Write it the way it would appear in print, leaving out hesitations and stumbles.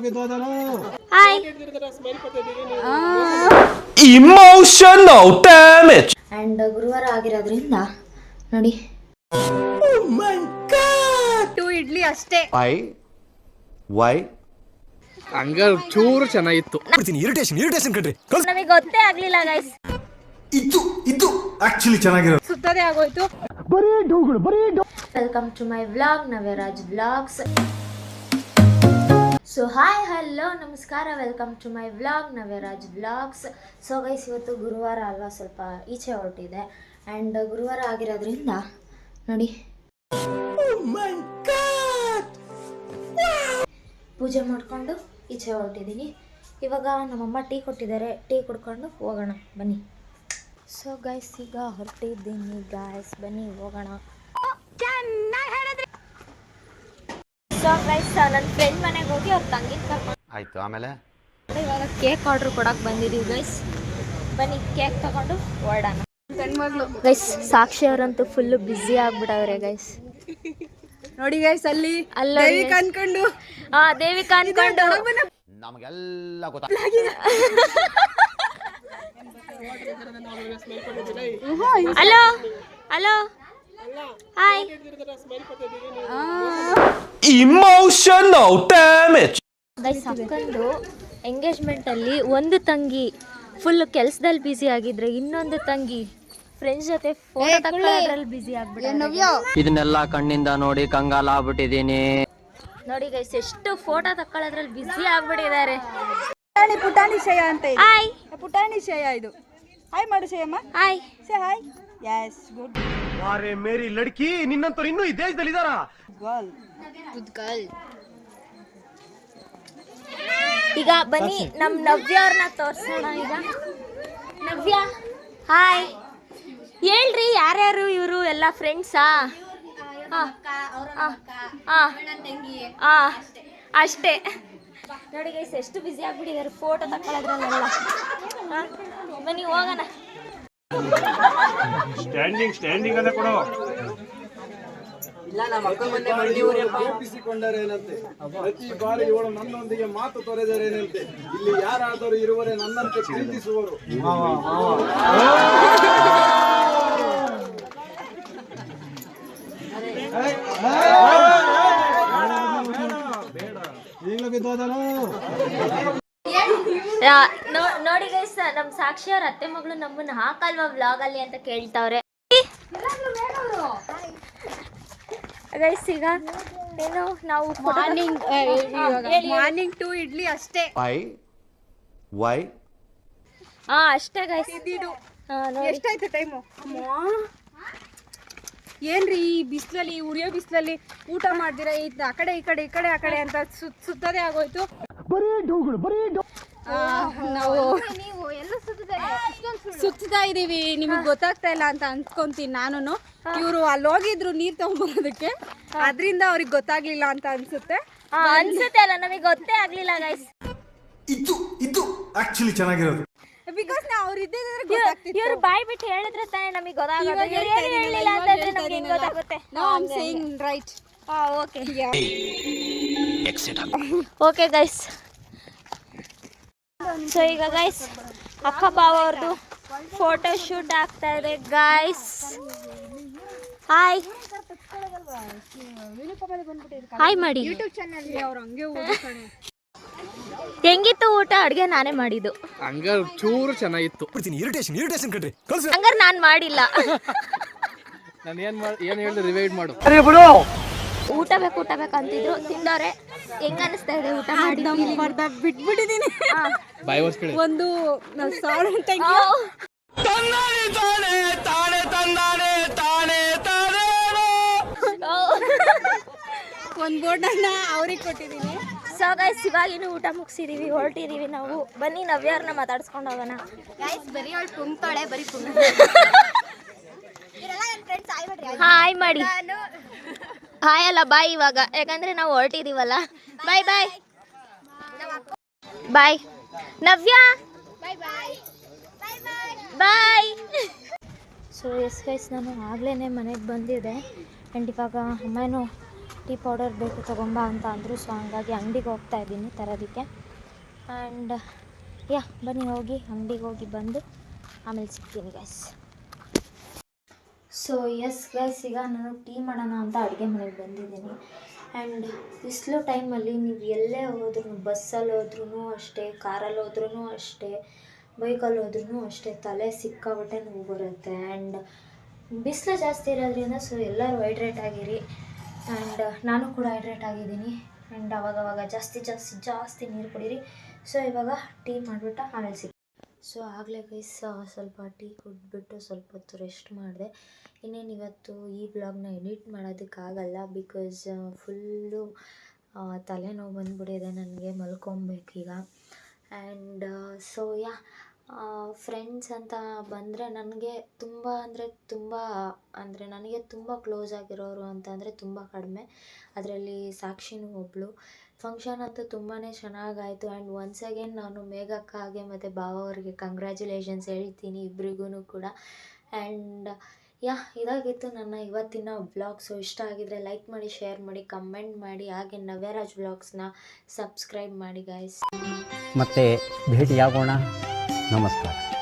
Hi Emotional damage. And ಗುರುವಾರ ಆಗಿರೋದ್ರಿಂದ ನೋಡಿ 2 ಇಡ್ಲಿ ಅಷ್ಟೇ. Why? ಹಂಗ ಚೂರು ಚೆನ್ನಾಗಿತ್ತು. ಇರಿಟೇಷನ್ ಕಣ್ರಿ. ನಮಗೆ ಗೊತ್ತೇ ಆಗ್ಲಿಲ್ಲ ಗೈಸ್. ಇದು ಆಕ್ಚುಲಿ ಚೆನ್ನಾಗಿರೋದು. ಸುತ್ತದೇ ಆಗೋಯ್ತು. Welcome to my vlog, Navyaraj vlogs. So hi hello ನಮಸ್ಕಾರ, welcome to my vlog Navyaraj vlogs. So guys ಇವತ್ತು ಗುರುವಾರ ಅಲ್ವಾ, ಸ್ವಲ್ಪ ಈಚೆ ಹೊರಟಿದೆ. ಆ್ಯಂಡ್ ಗುರುವಾರ ಆಗಿರೋದ್ರಿಂದ ನೋಡಿ ಪೂಜೆ ಮಾಡಿಕೊಂಡು ಈಚೆ ಹೊರಟಿದ್ದೀನಿ. ಇವಾಗ ನಮ್ಮಮ್ಮ ಟೀ ಕೊಟ್ಟಿದ್ದಾರೆ, ಟೀ ಕುಡ್ಕೊಂಡು ಹೋಗೋಣ ಬನ್ನಿ. ಸೊ ಗೈಸ್ ಈಗ ಹೊರಟಿದ್ದೀನಿ ಗಾಯ್ಸ್, ಬನ್ನಿ ಹೋಗೋಣ. ಸೊ ಗೈಸ್ ನನ್ನ ಫ್ರೆಂಡ್ ಮನೆಗೆ ಹೋಗಿ ಅವ್ರ ತಂಗಿ ಕರ್ಕೊಂಡು ಆಯ್ತು. ಆಮೇಲೆ ಇವಾಗ ಕೇಕ್ ಆರ್ಡ್ರ್ ಕೊಡಕ್ಕೆ ಬಂದಿದ್ದೀವಿ ಗೈಸ್. ಬನ್ನಿ ಕೇಕ್ ತಗೊಂಡು ಹೊರಡೋಣ. ಗೈಸ್ ಸಾಕ್ಷಿ ಅವರಂತೂ ಫುಲ್ಲು ಬ್ಯುಸಿ ಆಗ್ಬಿಟ್ಟವ್ರೆ ಗೈಸ್. ನೋಡಿ ಗೈಸ್ ಅಲ್ಲಿ ದೇವಿಕಾ ಅನ್ಕೊಂಡು ದೇವಿಕಾ ಅನ್ಕೊಂಡು ನಮಗೆಲ್ಲ ಗೊತ್ತ. Hello hello hi. Emotional damage. Guys ಅಕ್ಕಂದು ಎಂಗೇಜ್ಮೆಂಟ್ ಅಲ್ಲಿ ಒಂದು ತಂಗಿ ಫುಲ್ ಕೆಲ್ಸದಲ್ಲಿ ಬ್ಯುಸಿ ಆಗಿದ್ರೆ, ಇನ್ನೊಂದು ತಂಗಿ ಫ್ರೆಂಡ್ಸ್ ಜೊತೆ ಫೋಟೋ ತಗೊಳ್ಳೋದ್ರಲ್ಲಿ ಬ್ಯುಸಿ ಆಗ್ಬಿಟ್ಟು ಇದನ್ನೆಲ್ಲ ಕಣ್ಣಿಂದ ನೋಡಿ ಕಂಗಾಲ ಆಗ್ಬಿಟ್ಟಿದೀನಿ. ನೋಡಿ ಗೈಸ್ ಎಷ್ಟು ಫೋಟೋ ತಗೊಳ್ಳೋದ್ರಲ್ಲಿ ಬ್ಯುಸಿ ಆಗ್ಬಿಟ್ಟಿದ್ದಾರೆ. ಪುಟಾಣಿ ಶಯ ಅಂತ ಇದೆ. ಹಾಯ್ ಪುಟಾಣಿ ಶಯ ಇದು. ಹಾಯ್ ಮಾಡು ಶಯಮ್ಮ. Hi say hi. Yes good ವಾರೆ ಮೇರಿ ಲಡ್ಕಿ, ನಿನ್ನಂತವ್ರು ಇನ್ನೂ ಈ ದೇಶದಲ್ಲಿ ಇದಾರಾ? ಗರ್ಲ್. Good girl. ಈಗ ಬನ್ನಿ ನಮ್ ನವ್ಯ ಅವ್ರನ್ನ ತೋರ್ಸೋಣ. ಈಗ ನವ್ಯ ಹಾಯ್ ಹೇಳ್ರಿ, ಯಾರ್ಯಾರು ಇವರು ಎಲ್ಲ ಫ್ರೆಂಡ್ಸಾ? ಅಷ್ಟೇ. ನೋಡಿ ಗೈಸ್ ಎಷ್ಟು ಬ್ಯುಸಿ ಆಗ್ಬಿಟ್ಟಿದ್ದಾರೆ ಫೋಟೋ ತಗೊಳ್ಳೋದ್ರಲ್ಲೆಲ್ಲ. ಬನ್ನಿ ಹೋಗೋಣ. ಸ್ಟ್ಯಾಂಡಿಂಗ್ ಅನ್ನ ಕೊಡು. ರೂಪಿಸಿಕೊಂಡರೇನಂತೆ, ಪ್ರತಿ ಬಾರಿ ಇವಳು ನನ್ನೊಂದಿಗೆ ಮಾತು ತೊರೆದರೇನಂತೆ, ಇಲ್ಲಿ ಯಾರಾದರೂ ಇರುವರೆ ನನ್ನಂತೆ ಪ್ರೀತಿಸುವರು. ನೋಡಿ ಗೈಸ್ ನಮ್ ಸಾಕ್ಷಿ ಅವ್ರ ಅತ್ತೆ ಮಗಳು ನಮ್ಮನ್ನ ಹಾಕಲ್ವಾ ವ್ಲಾಗ್ ಅಲ್ಲಿ ಅಂತ ಕೇಳ್ತಾವ್ರೆ ಗೈಸ್. ಈಗ ಏನು ನಾವು ಮಾರ್ನಿಂಗ್ 2 ಇಡ್ಲಿ ಅಷ್ಟೇ. Why? ಅಷ್ಟೇ ಗೈಸ್. ಎಷ್ಟಾಯ್ತು ಟೈಮು? ಏನ್ರಿ ಈ ಬಿಸಿಲಲ್ಲಿ, ಉರಿಯೋ ಬಿಸಿಲಲ್ಲಿ ಊಟ ಮಾಡ್ದಿರ ಆ ಕಡೆ ಈ ಕಡೆ ಆ ಕಡೆ ಅಂತ ಸುತ್ತದೇ ಆಗೋಯ್ತು. ನಾವು ಸುತ್ತಾ ಇದೀವಿ, ನಿಮಗೆ ಗೊತ್ತಾಗ್ತಾ ಇಲ್ಲ ಅಂತ ಅನ್ಕೊಂತೀನಿ ನಾನು. ಇವರು ಅಲ್ಲಿ ಹೋಗಿದ್ರು ನೀರ್ ತಗೊಂಡ್ಬರೋದಕ್ಕೆ, ಅದ್ರಿಂದ ಅವ್ರಿಗೆ ಗೊತ್ತಾಗ್ಲಿಲ್ಲ ಅಂತ ಅನ್ಸುತ್ತೆ. ಅಲ್ಲ, ನಮಗೆ ಗೊತ್ತೇ ಆಗ್ಲಿಲ್ಲ ಗೈಸ್. ಇದು ಆಕ್ಚುಲಿ ಚೆನ್ನಾಗಿರೋದು. ಬಿಕಾಸ್ ನಾವು ಅವ್ರು ಇದ್ದಿದ್ರೆ ಗೊತ್ತಾಗ್ತಿತ್ತು. ಇವ್ರು ಬಾಯ್ ಬಿಟ್ಟು ಹೇಳಿದ್ರೆ ತಾನೇ ನಮಗೆ ಗೊತ್ತಾಗೋದು. ಹೇಳಿಲ್ಲ ಅಂತಂದ್ರೆ ನಮ್ಗೆ ಹೆಂಗ್ ಗೊತ್ತಾಗುತ್ತೆ? ರೈಟ್. Okay guys. ಸೊ ಈಗ ಗೈಸ್ ಅಕ್ಕ ಬಾವ ಅವ್ರದ್ದು ಫೋಟೋ ಶೂಟ್ ಆಗ್ತಾ ಇದೆ ಗೈಸ್. ಹಾಯ್ ಹಾಯ್ ಮಾಡಿ. ಯೂಟ್ಯೂಬ್ ಚಾನಲ್ ಅವ್ರು ಹಂಗೆ ಓದ್ತಾನೆ. ಹೆಂಗಿತ್ತು ಊಟ? ಅಡ್ಗೆ ನಾನೇ ಮಾಡಿದ್ದು. ಹಂಗ ಚೂರು ಚೆನ್ನಾಗಿತ್ತು. ಇರಿಟೇಷನ್ ಕಣ್ರಿ. ಹಂಗಾರೆ ನಾನ್ ಮಾಡಿಲ್ಲ. ನಾನು ಏನ್ ಹೇಳಿದ್ರೆ ರಿವೈಡ್ ಮಾಡು. ಊಟ ಬೇಕು ಅಂತಿದ್ರು, ತಿಂದವ್ರೆ. ಹೆಂಗ ಅನಿಸ್ತಾ ಇದೆ ಊಟ ಮಾಡಿ? ಬಿಟ್ಬಿಟ್ಟಿದೀನಿ. ಬಾಯ್ ಹೊಸ್ಕಡೆ ಒಂದು ಒಂದು ಬೋರ್ಡನ್ನ ಅವ್ರಿಗೆ ಕೊಟ್ಟಿದ್ದೀನಿ. ಸೊ ಗೈಸ್ ಇವಾಗಿನ ಊಟ ಮುಗಿಸಿದೀವಿ, ಹೊರಟಿದೀವಿ ನಾವು. ಬನ್ನಿ ನವ್ಯಾರ್ನ ಮಾತಾಡ್ಸ್ಕೊಂಡು ಹೋಗೋಣ. ಬರೀ ಅವಳು ಕುಂತಾಳೆ, ಬರೀ ಹಾಯ್ ಮಾಡಿ. ಹಾಯ್ ಅಲ್ಲ ಬಾಯ್ ಇವಾಗ, ಯಾಕಂದ್ರೆ ನಾವು ಹೊರಟಿದೀವಲ್ಲ. ಬಾಯ್ ಬಾಯ್ ಬಾಯ್ ನವ್ಯ, ಬಾಯ್. ಸೊ ಎಸ್ ಗೈಸ್ ನಾನು ಆಗ್ಲೇ ಮನೆಗೆ ಬಂದಿದ್ದೆ. ಆ್ಯಂಡ್ ಇವಾಗ ಅಮ್ಮನೂ ಟೀ ಪೌಡರ್ ಬೇಕು ತೊಗೊಂಬ ಅಂತ ಅಂದರು. ಸೊ ಹಂಗಾಗಿ ಅಂಗಡಿಗೆ ಹೋಗ್ತಾ ಇದ್ದೀನಿ ತರೋದಕ್ಕೆ. ಆ್ಯಂಡ್ ಯಾ ಬನ್ನಿ ಹೋಗಿ ಅಂಗಡಿಗೆ ಹೋಗಿ ಬಂದು ಆಮೇಲೆ ಸಿಗ್ತೀನಿ ಗೈಸ್. ಸೊ ಎಸ್ ಗೈಸ್, ಈಗ ನಾನು ಟೀ ಮಾಡೋಣ ಅಂತ ಅಡುಗೆ ಮನೆಗೆ ಬಂದಿದ್ದೀನಿ. ಆ್ಯಂಡ್ ಬಿಸಿಲು ಟೈಮಲ್ಲಿ ನೀವು ಎಲ್ಲೇ ಹೋದ್ರೂ, ಬಸ್ಸಲ್ಲಿ ಹೋದ್ರೂ ಅಷ್ಟೇ, ಕಾರಲ್ಲಿ ಹೋದ್ರೂ ಅಷ್ಟೇ, ಬೈಕಲ್ಲಿ ಹೋದ್ರೂ ಅಷ್ಟೇ, ತಲೆ ಸಿಕ್ಕಾಬಿಟ್ಟೆ ನೋವು ಬರುತ್ತೆ. ಆ್ಯಂಡ್ ಬಿಸಿಲು ಜಾಸ್ತಿ ಇರೋದ್ರಿಂದ ಸೊ ಎಲ್ಲರೂ ಹೈಡ್ರೇಟ್ ಆಗಿರಿ. ಆ್ಯಂಡ್ ನಾನು ಕೂಡ ಹೈಡ್ರೇಟ್ ಆಗಿದ್ದೀನಿ. ಆ್ಯಂಡ್ ಅವಾಗವಾಗ ಜಾಸ್ತಿ ನೀರು ಕುಡೀರಿ. ಸೊ ಇವಾಗ ಟೀ ಮಾಡಿಬಿಟ್ಟು ಆಮೇಲೆ ಸಿಗ್ತೀನಿ. ಸೊ ಆಗಲೇ ಗೈಸ್ ಸ್ವಲ್ಪ ಟೀ ಕುಡಿದ್ಬಿಟ್ಟು ಸ್ವಲ್ಪ ಹೊತ್ತು ರೆಸ್ಟ್ ಮಾಡಿದೆ. ಇನ್ನೇನು ಇವತ್ತು ಈ ಬ್ಲಾಗ್ನ ಎಡಿಟ್ ಮಾಡೋದಕ್ಕಾಗಲ್ಲ, ಬಿಕಾಸ್ ಫುಲ್ಲು ತಲೆನೋವು ಬಂದುಬಿಟ್ಟಿದೆ ನನಗೆ, ಮಲ್ಕೊಬೇಕೀಗ. ಆ್ಯಂಡ್ ಸೊ ಯಾ ಫ್ರೆಂಡ್ಸ್ ಅಂತ ಬಂದರೆ ನನಗೆ ನನಗೆ ತುಂಬ ಕ್ಲೋಸ್ ಆಗಿರೋರು ಅಂತಂದರೆ ತುಂಬ ಕಡಿಮೆ. ಅದರಲ್ಲಿ ಸಾಕ್ಷಿನೂ ಒಬ್ಬಳು. ಫಂಕ್ಷನ್ ಅಂತೂ ತುಂಬಾ ಚೆನ್ನಾಗಾಯಿತು. ಆ್ಯಂಡ್ ಒನ್ಸ್ ಅಗೇನ್ ನಾನು ಮೇಘಕ್ಕಾಗೆ ಮತ್ತು ಭಾವ ಅವ್ರಿಗೆ ಕಂಗ್ರ್ಯಾಚುಲೇಷನ್ಸ್ ಹೇಳ್ತೀನಿ ಇಬ್ರಿಗೂ ಕೂಡ. ಆ್ಯಂಡ್ ಯಾ ಇದಾಗಿತ್ತು ನನ್ನ ಇವತ್ತಿನ ವ್ಲಾಗ್. ಸೊ ಇಷ್ಟ ಆಗಿದರೆ ಲೈಕ್ ಮಾಡಿ, ಶೇರ್ ಮಾಡಿ, ಕಮೆಂಟ್ ಮಾಡಿ. ಹಾಗೆ ನವ್ಯರಾಜ್ ವ್ಲಾಗ್ಸ್ನ ಸಬ್ಸ್ಕ್ರೈಬ್ ಮಾಡಿ ಗೈಸ್. ಮತ್ತೆ ಭೇಟಿಯಾಗೋಣ. ನಮಸ್ಕಾರ.